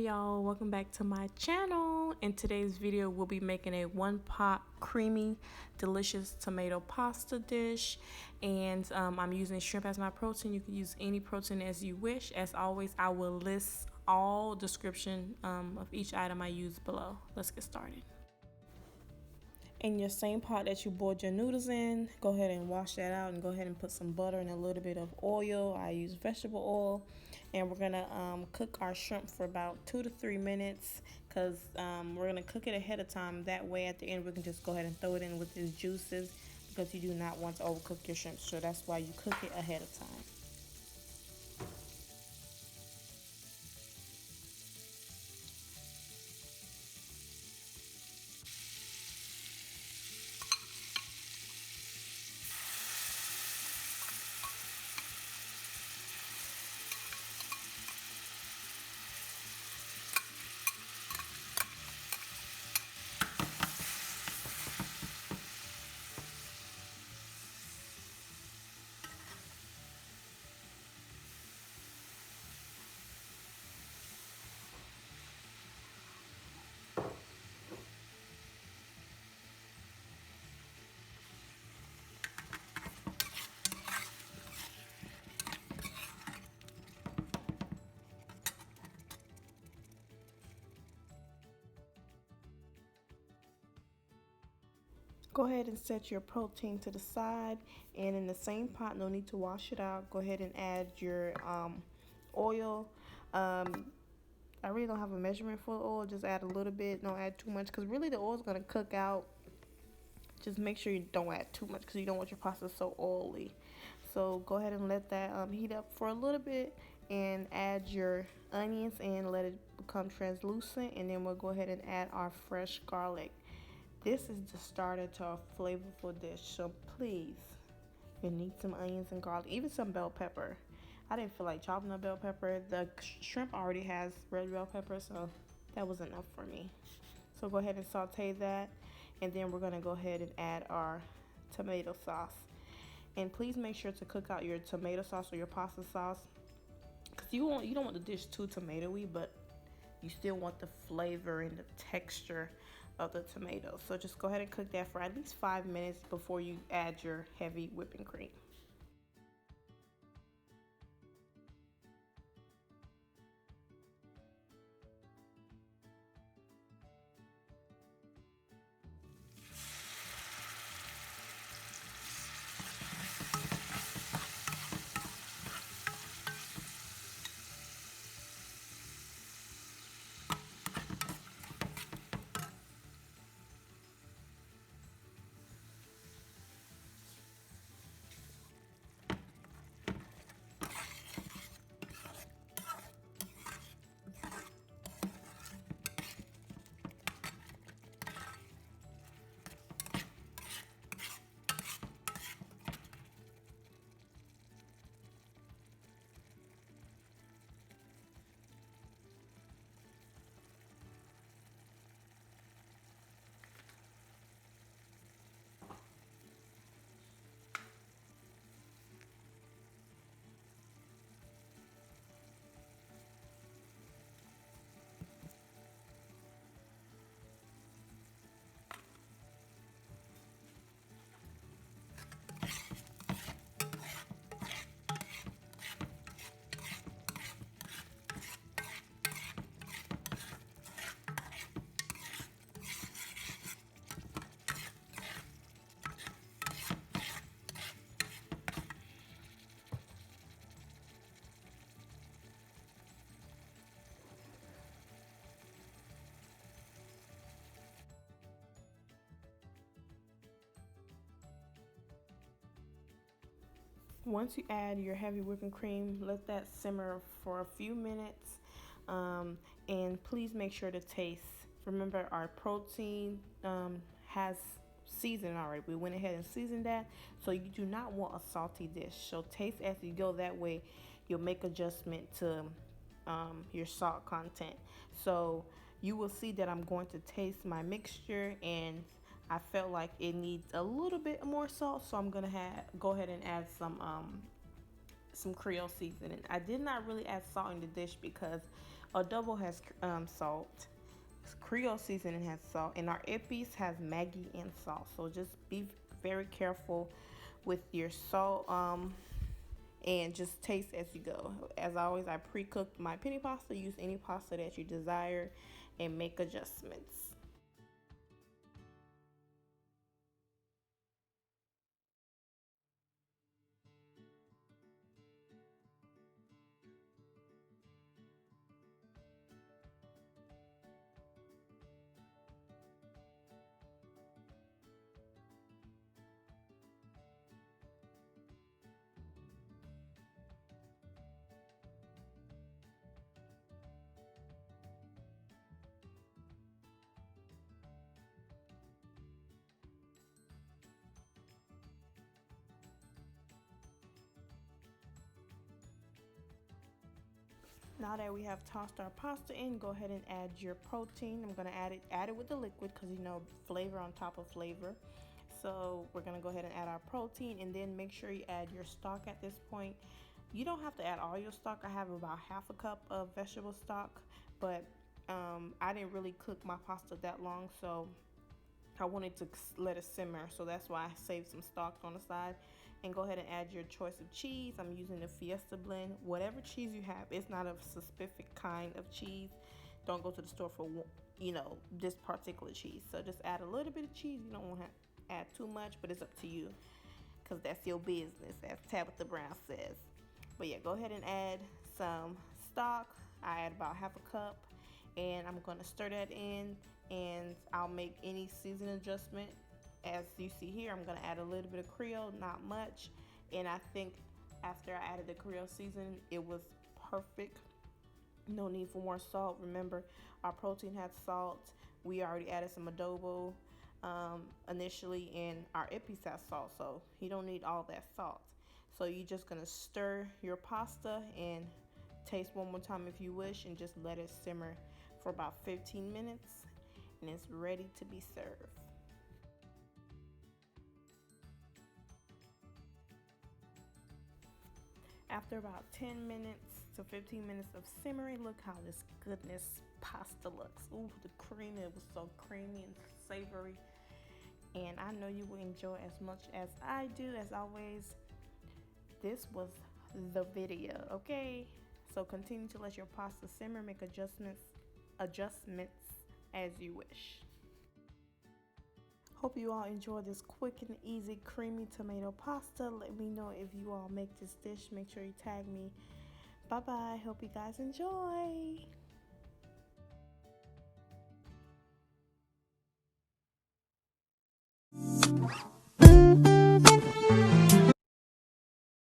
y'all, welcome back to my channel. In today's video we'll be making a one pot creamy delicious tomato pasta dish, and I'm using shrimp as my protein. You can use any protein as you wish. As always, I will list all description of each item I use below. Let's get started. In your same pot that you boiled your noodles in, go ahead and wash that out and go ahead and put some butter and a little bit of oil. I use vegetable oil, and we're gonna cook our shrimp for about 2 to 3 minutes, because we're gonna cook it ahead of time. That way at the end we can just go ahead and throw it in with its juices, because you do not want to overcook your shrimp, so that's why you cook it ahead of time. Go ahead and set your protein to the side, and in the same pot, no need to wash it out, go ahead and add your oil. I really don't have a measurement for the oil, just add a little bit, don't add too much, because really the oil is going to cook out. Just make sure you don't add too much, because you don't want your pasta so oily. So go ahead and let that heat up for a little bit, and add your onions and let it become translucent, and then we'll go ahead and add our fresh garlic. This is the starter to a flavorful dish, so please, you need some onions and garlic, even some bell pepper. I didn't feel like chopping a bell pepper. The shrimp already has red bell pepper, so that was enough for me. So go ahead and saute that, and then we're gonna go ahead and add our tomato sauce. And please make sure to cook out your tomato sauce or your pasta sauce, because you don't want the dish too tomatoey, but you still want the flavor and the texture of the tomatoes. So just go ahead and cook that for at least 5 minutes before you add your heavy whipping cream. Once you add your heavy whipping cream, let that simmer for a few minutes, and please make sure to taste. Remember, our protein has seasoned already. We went ahead and seasoned that, so you do not want a salty dish. So taste as you go. That way you'll make adjustment to your salt content. So you will see that I'm going to taste my mixture, and I felt like it needs a little bit more salt, so I'm gonna go ahead and add some Creole seasoning. I did not really add salt in the dish because Adobo has salt. Creole seasoning has salt, and our epis has Maggi and salt. So just be very careful with your salt, and just taste as you go. As always, I pre-cooked my penne pasta. Use any pasta that you desire, and make adjustments. Now that we have tossed our pasta in, go ahead and add your protein. I'm gonna add it with the liquid because you know flavor on top of flavor. So we're gonna go ahead and add our protein, and then make sure you add your stock at this point. You don't have to add all your stock. I have about half a cup of vegetable stock, but I didn't really cook my pasta that long, so I wanted to let it simmer, so that's why I saved some stock on the side. And go ahead and add your choice of cheese. I'm using the Fiesta Blend. Whatever cheese you have, it's not a specific kind of cheese. Don't go to the store for, you know, this particular cheese. So just add a little bit of cheese. You don't want to add too much, but it's up to you because that's your business, as Tabitha Brown says. But yeah, go ahead and add some stock. I add about half a cup, and I'm going to stir that in, and I'll make any season adjustment. As you see here, I'm going to add a little bit of Creole, not much, and I think after I added the Creole seasoning, it was perfect. No need for more salt. Remember, our protein had salt. We already added some adobo initially, and our epis has salt, so you don't need all that salt. So you're just going to stir your pasta and taste one more time if you wish, and just let it simmer for about 15 minutes, and it's ready to be served. After about 10 minutes to 15 minutes of simmering, look how this goodness pasta looks. Ooh, the cream, it was so creamy and savory. And I know you will enjoy as much as I do. As always, this was the video, okay? So continue to let your pasta simmer, make adjustments as you wish. Hope you all enjoy this quick and easy creamy tomato pasta. Let me know if you all make this dish. Make sure you tag me. Bye bye. Hope you guys enjoy.